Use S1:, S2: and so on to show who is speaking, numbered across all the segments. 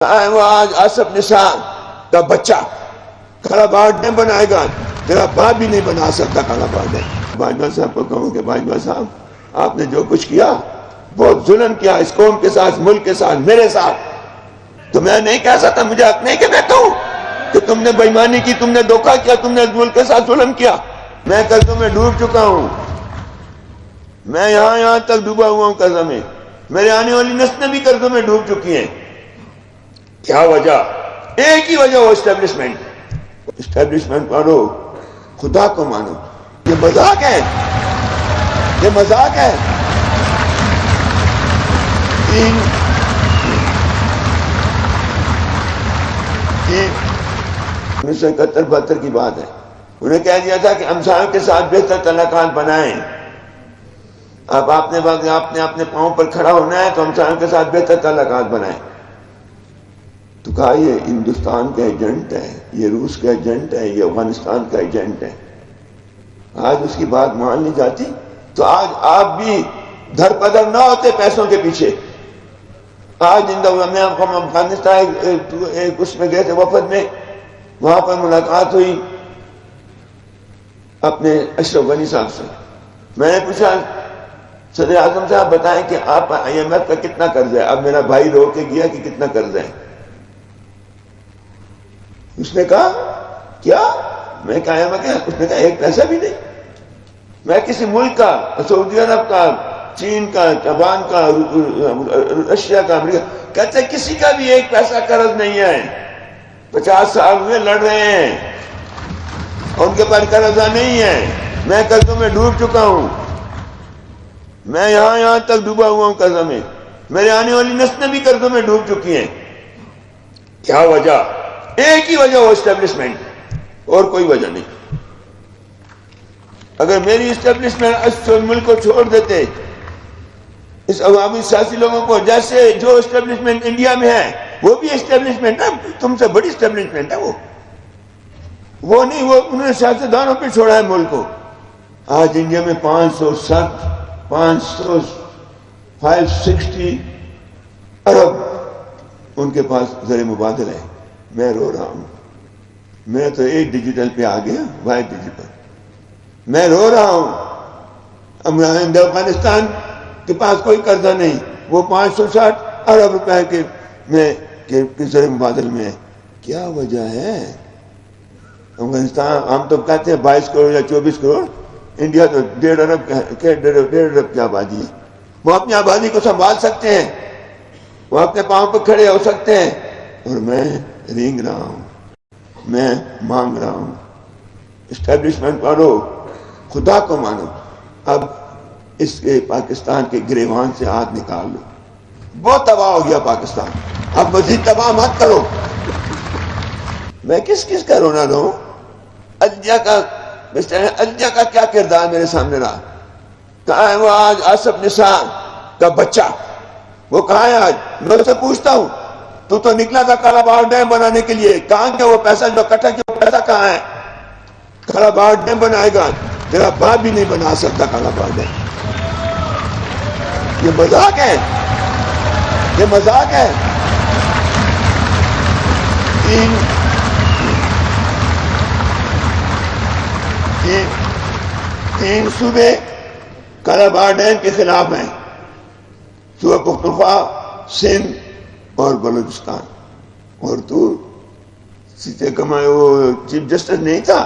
S1: وہ آج آصف نثار کا بچہ کھڑا باٹ نہیں بنائے گا، تیرا باپ بھی نہیں بنا سکتا کھڑا باٹ ہے۔ باجوہ صاحب کو کہوں کہ باجوہ صاحب آپ نے جو کچھ کیا بہت ظلم کیا اس قوم کے ساتھ، ملک کے ساتھ، میرے ساتھ، تو میں نہیں کہہ سکتا، مجھے حق نہیں کہ میں کہوں کہ تم نے بے ایمانی کی، تم نے دھوکہ کیا، تم نے ملک کے ساتھ ظلم کیا۔ میں قرضوں میں ڈوب چکا ہوں، میں یہاں تک ڈوبا ہوا ہوں قرضوں میں، میرے آنے والی نسلیں بھی قرضوں میں ڈوب چکی ہیں۔ کیا وجہ؟ ایک ہی وجہ، وہ اسٹیبلشمنٹ مانو، خدا کو مانو۔ یہ مذاق ہے، یہ مذاق ہے۔ 1971-72 کی بات ہے، انہیں کہہ دیا تھا کہ ہمسایوں کے ساتھ بہتر تعلقات بنائیں۔ اب آپ نے اپنے پاؤں پر کھڑا ہونا ہے تو ہمسایوں کے ساتھ بہتر تعلقات بنائیں۔ تو کہا یہ ہندوستان کا ایجنٹ ہے، یہ روس کا ایجنٹ ہے، یہ افغانستان کا ایجنٹ ہے۔ آج اس کی بات مان لی جاتی تو آج آپ بھی دھر پدر نہ ہوتے پیسوں کے پیچھے۔ آج میں افغانستان ایک اس میں گئے تھے وفد میں، وہاں پر ملاقات ہوئی اپنے اشرف غنی صاحب سے۔ میں نے پوچھا صدر اعظم صاحب بتائیں کہ آپ IMF کا کتنا قرض ہے؟ اب میرا بھائی رو کے گیا کہ کتنا قرض ہے۔ اس نے کہا کیا؟ میں کہا اس نے کہا ایک پیسہ بھی نہیں۔ میں کسی ملک کا، سعودی عرب کا، چین کا، جاپان کا، رشیا کا، امریکہ، کہتے کسی کا بھی ایک پیسہ قرض نہیں ہے۔ 50 سال ہوئے لڑ رہے ہیں، ان کے پاس قرضہ نہیں ہے۔ میں قرضوں میں ڈوب چکا ہوں، میں یہاں تک ڈوبا ہوا ہوں قرضوں میں، میرے آنے والی نسلیں بھی قرضوں میں ڈوب چکی ہیں۔ کیا وجہ؟ ایک ہی وجہ، وہ اسٹیبلشمنٹ، اور کوئی وجہ نہیں۔ اگر میری اسٹیبلشمنٹ اس ملک کو چھوڑ دیتے، اس عوامی سیاسی لوگوں کو، جیسے جو اسٹیبلشمنٹ انڈیا میں ہے وہ بھی اسٹیبلشمنٹ ہے، تم سے بڑی اسٹیبلشمنٹ ہے وہ نہیں، وہ انہوں نے سیاستدانوں پہ چھوڑا ہے ملک کو۔ آج انڈیا میں 560 ارب ان کے پاس زر مبادلہ ہے۔ میں رو رہا ہوں، میں تو ایک ڈیجیٹل پہ آ گیا، واحد ڈیجیٹل، میں رو رہا ہوں۔ افغانستان کے پاس کوئی قرضہ نہیں، وہ 560 ارب روپے کے زر مبادل میں ہے۔ کیا وجہ ہے؟ افغانستان ہم تو کہتے ہیں 22 کروڑ یا 24 کروڑ، انڈیا تو 1.5 ارب کی آبادی ہے۔ وہ اپنی آبادی کو سنبھال سکتے ہیں، وہ اپنے پاؤں پہ کھڑے ہو سکتے ہیں، اور میں رینگ رہا ہوں، میں مانگ رہا ہوں۔ اسٹیبلشمنٹ مانو، خدا کو مانو۔ اب اس کے پاکستان کے گریوان سے ہاتھ نکال لو، بہت تباہ ہو گیا پاکستان، اب مزید تباہ مت کرو۔ میں کس کا رونا رہوں؟ الجا کا کیا کردار میرے سامنے رہا؟ کہاں ہے وہ آج آصف نثار کا بچہ؟ وہ کہاں ہے آج؟ میں اسے پوچھتا ہوں، تو نکلا تھا کالا باغ ڈیم بنانے کے لیے، کہاں کیا وہ پیسہ جو اکٹھا کیا، وہ پیسہ کہاں ہے؟ کالا باغ ڈیم بنائے گا، تیرا باپ بھی نہیں بنا سکتا کالا باغ ڈیم۔ یہ مذاق ہے، یہ مذاق ہے۔ تین صوبے کالا باغ ڈیم کے خلاف ہیں، صوبہ پختونخوا، سندھ اور بلوچستان۔ اور تو سیٹیں کمائے، وہ چیف جسٹس نہیں تھا،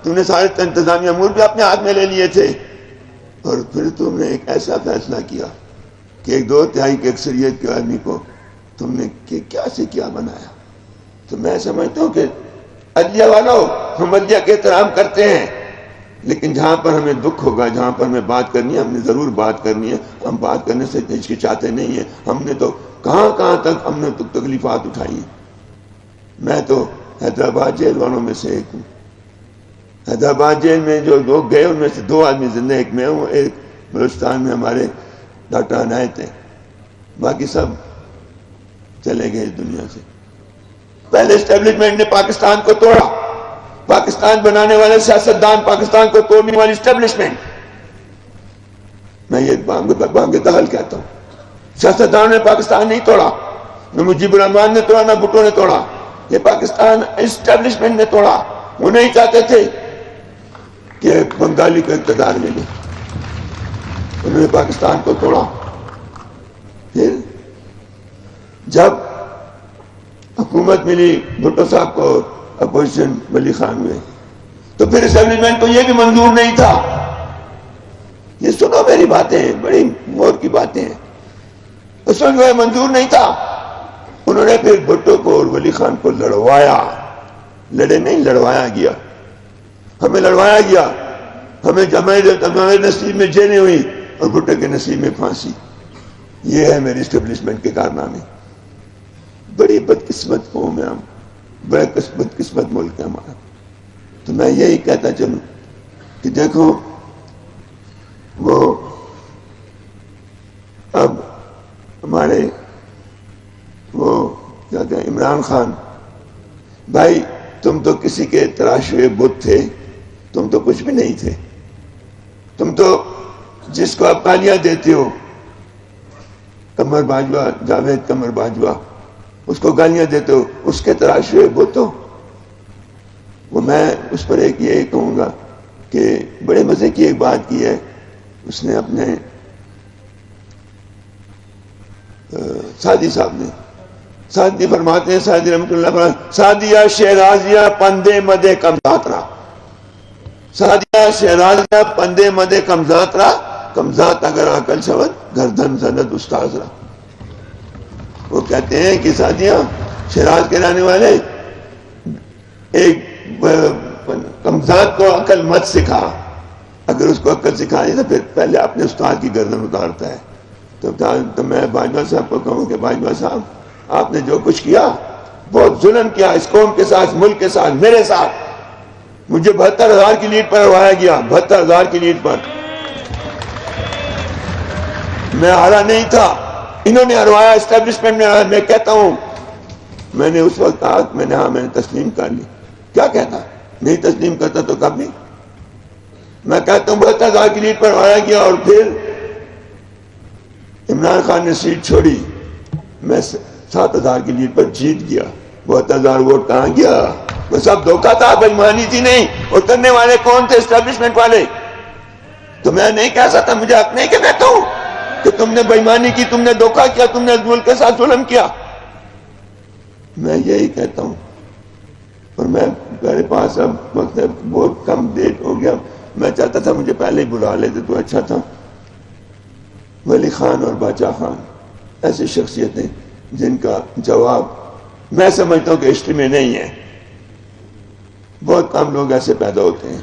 S1: تم نے سارے انتظامی امور بھی اپنے ہاتھ میں لے لیے تھے، اور پھر تم نے ایک ایسا فیصلہ کیا کہ 2/3 کی اکثریت کے آدمی کو تم نے کیا سے کیا بنایا۔ تو میں سمجھتا ہوں کہ عدلیہ والوں، ہم عدلیہ کے احترام کرتے ہیں، لیکن جہاں پر ہمیں دکھ ہوگا، جہاں پر ہمیں بات کرنی ہے، ہم نے ضرور بات کرنی ہے۔ ہم بات کرنے سے ہچکچاتے نہیں ہیں، ہم نے تو کہاں تک ہم نے تکلیفات اٹھائی ہیں۔ میں تو حیدرآباد جیل والوں میں سے ایک ہوں۔ حیدرآباد جیل میں جو لوگ گئے ان میں سے 2 آدمی زندہ، ایک میں ہوں، ایک بلوچستان میں ہمارے ڈاکٹر عنایت ہیں، باقی سب چلے گئے اس دنیا سے۔ پہلے اسٹیبلشمنٹ نے پاکستان کو توڑا، پاکستان بنانے والے سیاستدان، پاکستان کو توڑنے والی اسٹیبلشمنٹ۔ میں یہ بانگ دہل کہتا ہوں، سیاستدانوں نے پاکستان نہیں توڑا، نہ مجیب الرحمان نے توڑا، نہ بھٹو نے توڑا، یہ پاکستان اسٹیبلشمنٹ نے توڑا۔ وہ نہیں چاہتے تھے کہ بنگالی کو اقتدار ملے، انہوں نے پاکستان کو توڑا۔ پھر جب حکومت ملی بھٹو صاحب کو، اپوزیشن ولی خان ہوئے، تو پھر اسٹیبلشمنٹ کو یہ بھی منظور نہیں تھا۔ یہ سنو میری باتیں، بڑی غور کی باتیں ہیں، اس وقت جو ہے منظور نہیں تھا۔ انہوں نے پھر بھٹو کو اور ولی خان کو لڑوایا، لڑے نہیں، لڑوایا گیا، ہمیں لڑوایا گیا، ہمیں ہمارے نصیب میں جیلیں ہوئی اور بھٹو کے نصیب میں پھانسی۔ یہ ہے میری اسٹیبلشمنٹ کے کارنامے۔ بڑی بدقسمت قوم ہے ہم، بڑا بدقسمت ملک ہے ہمارا۔ تو میں یہی کہتا چلوں کہ دیکھو وہ اب ہمارے وہ کیا کہیں عمران خان بھائی، تم تو کسی کے تراش ہوئے بت تھے، تم تو کچھ بھی نہیں تھے۔ تم تو جس کو آپ گالیاں دیتے ہو، قمر باجوہ، جاوید قمر باجوہ، اس کو گالیاں دیتے ہو، اس کے تراش ہوئے بت ہو۔ وہ میں اس پر ایک یہ کہوں گا کہ بڑے مزے کی ایک بات کی ہے اس نے اپنے سعدی صاحب نے، سعدی فرماتے ہیں، سعدی رحمۃ اللہ فرماتے، سعدیہ شہرازیہ پندے مدے کمزاترا، سعدیہ شہرازیہ پندے مدے کمزاترا، کمزات اگر عقل شود گردن زند استاذ را۔ وہ کہتے ہیں کہ سعدیہ شیراز کے رہنے والے ایک کمزات کو عقل مت سکھا، اگر اس کو عقل سکھائے تو پھر پہلے اپنے استاد کی گردن اتارتا ہے۔ تو میں باجوہ صاحب کو کہوں کہ باجوہ صاحب، آپ نے جو کچھ کیا بہت ظلم کیا اس قوم کے ساتھ، ملک کے ساتھ، میرے ساتھ۔ مجھے 72,000 کی لیڈ پر ہروایا گیا، 72,000 کی لیڈ پر میں ہارا نہیں تھا، انہوں نے ہروایا، اسٹیبلشمنٹ نے ہروایا۔ میں کہتا ہوں، میں نے اس وقت کہا میں نے تسلیم کر لی۔ کیا کہتا؟ نہیں تسلیم کرتا تو کب نہیں۔ میں کہتا ہوں 72,000 کی لیڈ پر ہروایا گیا، اور پھر عمران خان نے سیٹ چھوڑی، میں 7,000 کی لیڈ پر جیت گیا۔ 72,000 ووٹ کہاں گیا؟ وہ سب دھوکہ تھا، بےایمانی تھی۔ نہیں، اترنے والے کون تھے؟ اسٹیبلشمنٹ والے۔ تو میں نہیں کہہ سکتا، مجھے حق نہیں کہ کہتا ہوں کہ تم نے بےایمانی کی، تم نے دھوکہ کیا، تم نے ملک کے ساتھ ظلم کیا۔ میں یہی کہتا ہوں، اور میں میرے پاس اب وقت ہے، بہت کم ڈیٹ ہو گیا، میں چاہتا تھا مجھے پہلے ہی بلا لیتے تو اچھا تھا۔ ولی خان اور باچا خان ایسی شخصیتیں جن کا جواب میں سمجھتا ہوں کہ ہسٹری میں نہیں ہے۔ بہت کم لوگ ایسے پیدا ہوتے ہیں۔